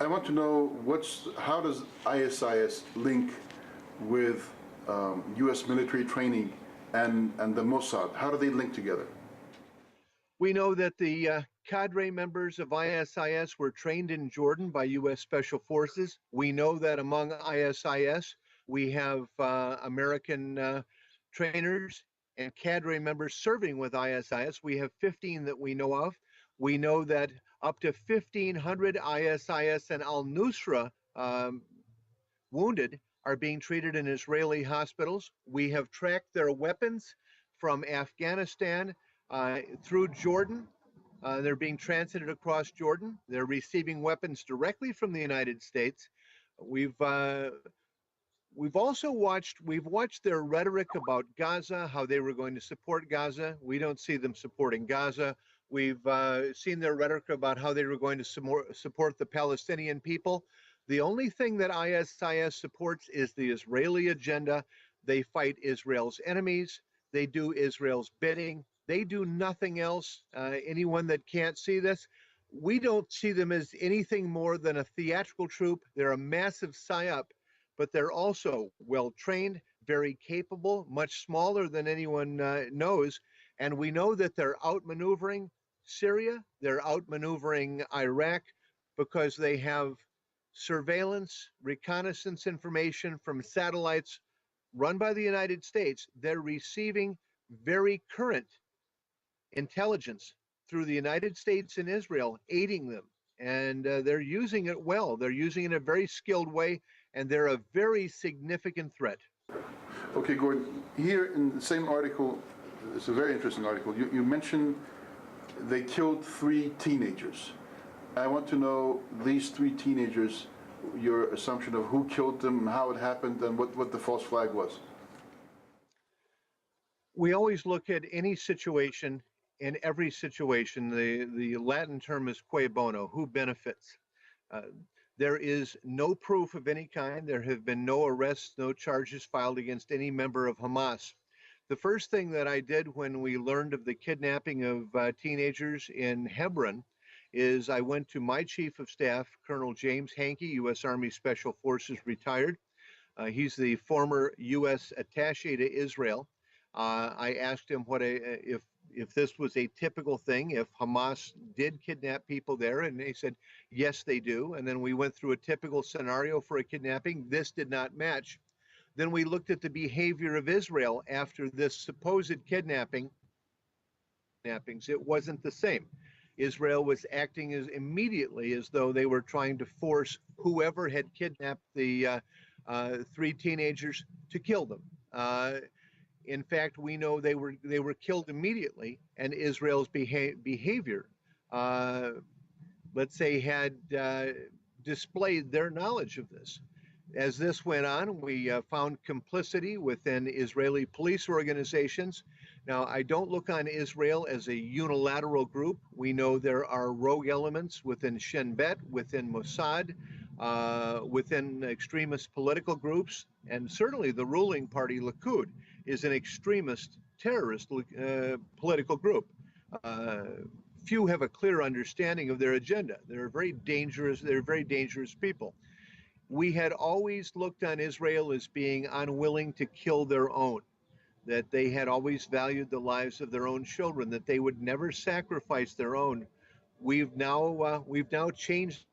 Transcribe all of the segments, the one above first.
I want to know how does ISIS link with U.S. military training and the Mossad? How do they link together? We know that the cadre members of ISIS were trained in Jordan by U.S. Special Forces. We know that among ISIS, we have American trainers and cadre members serving with ISIS. We have 15 that we know of. We know that up to 1,500 ISIS and al-Nusra wounded are being treated in Israeli hospitals. We have tracked their weapons from Afghanistan through Jordan. They're being transited across Jordan. They're receiving weapons directly from the United States. We've watched their rhetoric about Gaza, how they were going to support Gaza. We don't see them supporting Gaza. We've seen their rhetoric about how they were going to support the Palestinian people. The only thing that ISIS supports is the Israeli agenda. They fight Israel's enemies. They do Israel's bidding. They do nothing else. Anyone that can't see this, we don't see them as anything more than a theatrical troupe. They're a massive psyop, but they're also well-trained, very capable, much smaller than anyone knows. And we know that they're outmaneuvering Syria, they're outmaneuvering Iraq, because they have surveillance, reconnaissance information from satellites run by the United States. They're receiving very current intelligence through the United States and Israel, aiding them. And they're using it well. They're using it in a very skilled way, and they're a very significant threat. Okay, Gordon, here in the same article, it's a very interesting article, you mentioned they killed 3 teenagers. I want to know these 3 teenagers, your assumption of who killed them, how it happened, and what the false flag was. We always look at any situation. In every situation, the Latin term is cui bono, who benefits. There is no proof of any kind. There have been no arrests, no charges filed against any member of Hamas. The first thing that I did when we learned of the kidnapping of teenagers in Hebron is I went to my chief of staff, Colonel James Hankey, U.S. Army Special Forces, retired. He's the former U.S. attaché to Israel. I asked him if this was a typical thing, if Hamas did kidnap people there, and he said, yes, they do. And then we went through a typical scenario for a kidnapping. This did not match. Then we looked at the behavior of Israel after this supposed kidnappings. It wasn't the same. Israel was acting immediately as though they were trying to force whoever had kidnapped the 3 teenagers to kill them. In fact, we know they were killed immediately, and Israel's behavior, let's say, had displayed their knowledge of this. As this went on, we found complicity within Israeli police organizations. Now, I don't look on Israel as a unilateral group. We know there are rogue elements within Shin Bet, within Mossad, within extremist political groups, and certainly the ruling party, Likud, is an extremist terrorist political group. Few have a clear understanding of their agenda. They're very dangerous people. We had always looked on Israel as being unwilling to kill their own, that they had always valued the lives of their own children, that they would never sacrifice their own. We've now changed.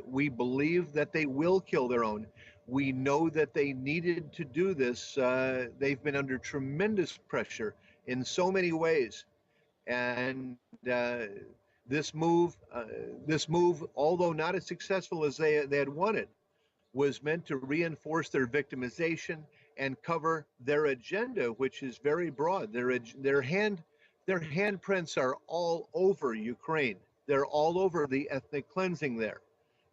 We believe that they will kill their own. We know that they needed to do this. They've been under tremendous pressure in so many ways. And this move, although not as successful as they had wanted, was meant to reinforce their victimization and cover their agenda, which is very broad. Their handprints are all over Ukraine. They're all over the ethnic cleansing there.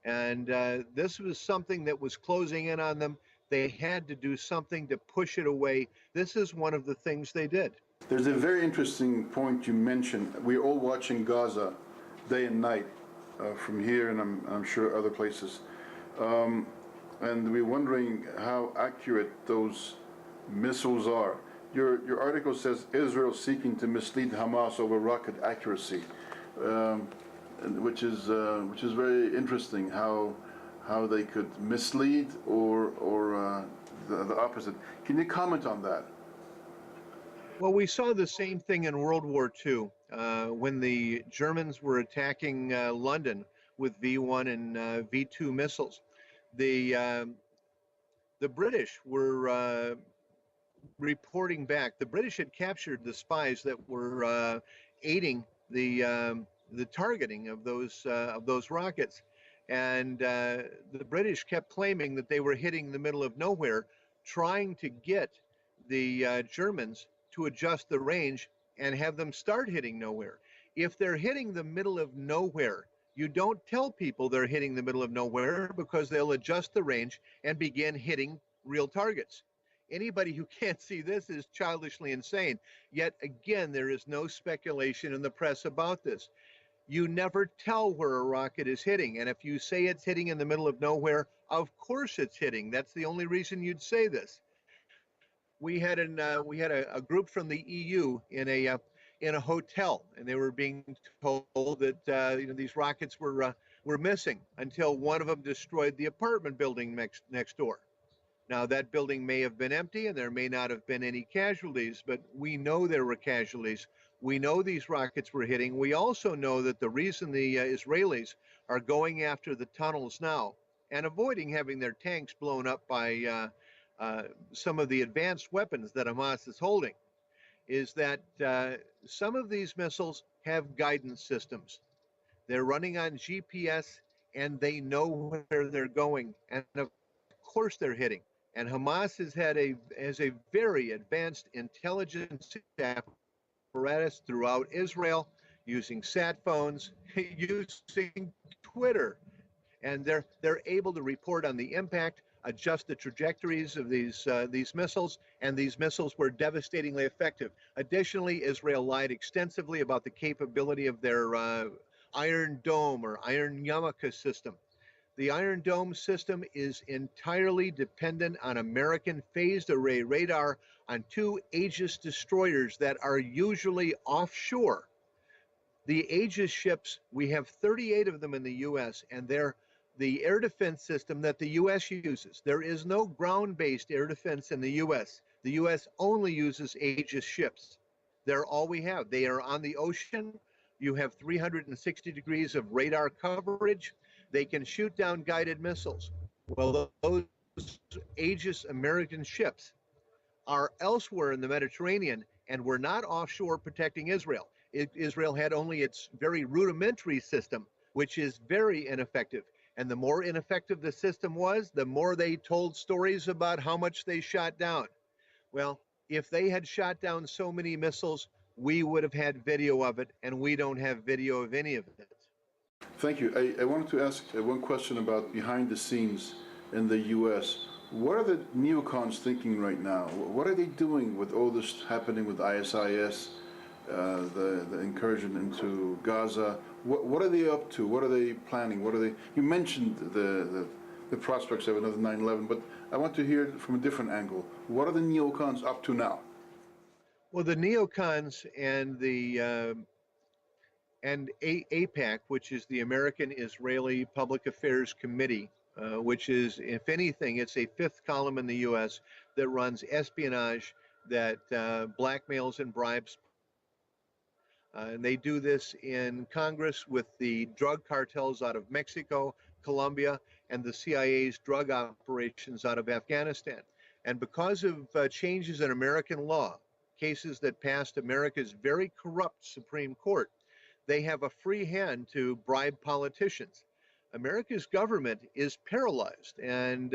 And this was something that was closing in on them. They had to do something to push it away. This is one of the things they did. There's a very interesting point you mentioned. We're all watching Gaza day and night from here, and I'm sure other places. And we're wondering how accurate those missiles are. Your article says Israel seeking to mislead Hamas over rocket accuracy. and which is very interesting how they could mislead or the opposite. Can you comment on that? Well, we saw the same thing in World War II when the Germans were attacking London with V-1 and V-2 missiles. The um, the British were reporting back. The British had captured the spies that were aiding the targeting of those rockets, and the British kept claiming that they were hitting the middle of nowhere, trying to get the Germans to adjust the range and have them start hitting nowhere. If they're hitting the middle of nowhere, you don't tell people they're hitting the middle of nowhere because they'll adjust the range and begin hitting real targets. Anybody who can't see this is childishly insane. Yet again, there is no speculation in the press about this. You never tell where a rocket is hitting. And if you say it's hitting in the middle of nowhere, of course it's hitting. That's the only reason you'd say this. We had a group from the EU in a hotel, and they were being told that these rockets were missing until one of them destroyed the apartment building next door. Now, that building may have been empty and there may not have been any casualties, but we know there were casualties. We know these rockets were hitting. We also know that the reason the Israelis are going after the tunnels now and avoiding having their tanks blown up by some of the advanced weapons that Hamas is holding is that some of these missiles have guidance systems. They're running on GPS and they know where they're going. And of course they're hitting. And Hamas has a very advanced intelligence apparatus throughout Israel, using sat phones, using Twitter, and they're able to report on the impact, adjust the trajectories of these missiles, and these missiles were devastatingly effective. Additionally, Israel lied extensively about the capability of their Iron Dome or Iron Yarmulke system. The Iron Dome system is entirely dependent on American phased array radar on two Aegis destroyers that are usually offshore. The Aegis ships, we have 38 of them in the U.S., and they're the air defense system that the U.S. uses. There is no ground-based air defense in the U.S. The U.S. only uses Aegis ships. They're all we have. They are on the ocean. You have 360 degrees of radar coverage. They can shoot down guided missiles. Well, those Aegis American ships are elsewhere in the Mediterranean and were not offshore protecting Israel. Israel had only its very rudimentary system, which is very ineffective. And the more ineffective the system was, the more they told stories about how much they shot down. Well, if they had shot down so many missiles, we would have had video of it, and we don't have video of any of it. Thank you. I wanted to ask one question about behind the scenes in the U.S. What are the neocons thinking right now? What are they doing with all this happening with ISIS, the incursion into Gaza? What are they up to? What are they planning? What are they? You mentioned the prospects of another 9/11, but I want to hear it from a different angle. What are the neocons up to now? Well, the neocons and APAC, which is the American Israeli Public Affairs Committee, which is, if anything, it's a fifth column in the U.S. that runs espionage, that blackmails and bribes. And they do this in Congress with the drug cartels out of Mexico, Colombia, and the CIA's drug operations out of Afghanistan. And because of changes in American law, cases that passed America's very corrupt Supreme Court, they have a free hand to bribe politicians. America's government is paralyzed, and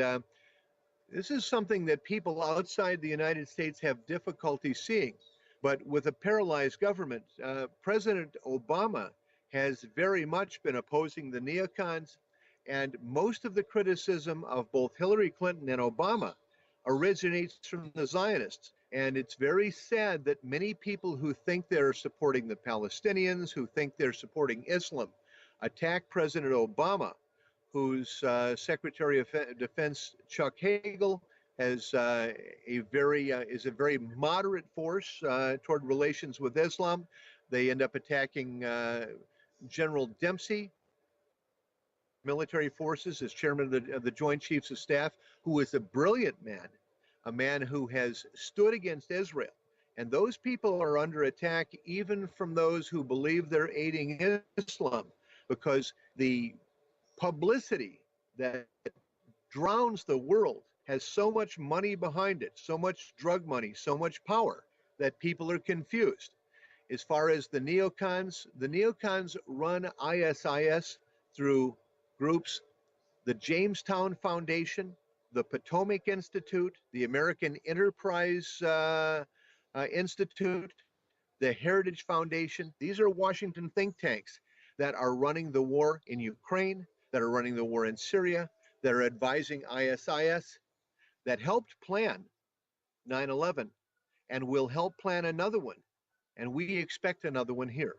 this is something that people outside the United States have difficulty seeing. But with a paralyzed government, President Obama has very much been opposing the neocons, and most of the criticism of both Hillary Clinton and Obama originates from the Zionists. And it's very sad that many people who think they're supporting the Palestinians, who think they're supporting Islam, attack President Obama, whose Secretary of Defense, Chuck Hagel, is a very moderate force toward relations with Islam. They end up attacking General Dempsey, military forces, as chairman of the Joint Chiefs of Staff, who is a brilliant man, a man who has stood against Israel. And those people are under attack even from those who believe they're aiding Islam, because the publicity that drowns the world has so much money behind it, so much drug money, so much power, that people are confused. As far as the neocons run ISIS through groups, the Jamestown Foundation, the Potomac Institute, the American Enterprise Institute, the Heritage Foundation. These are Washington think tanks that are running the war in Ukraine, that are running the war in Syria, that are advising ISIS, that helped plan 9/11 and will help plan another one. And we expect another one here.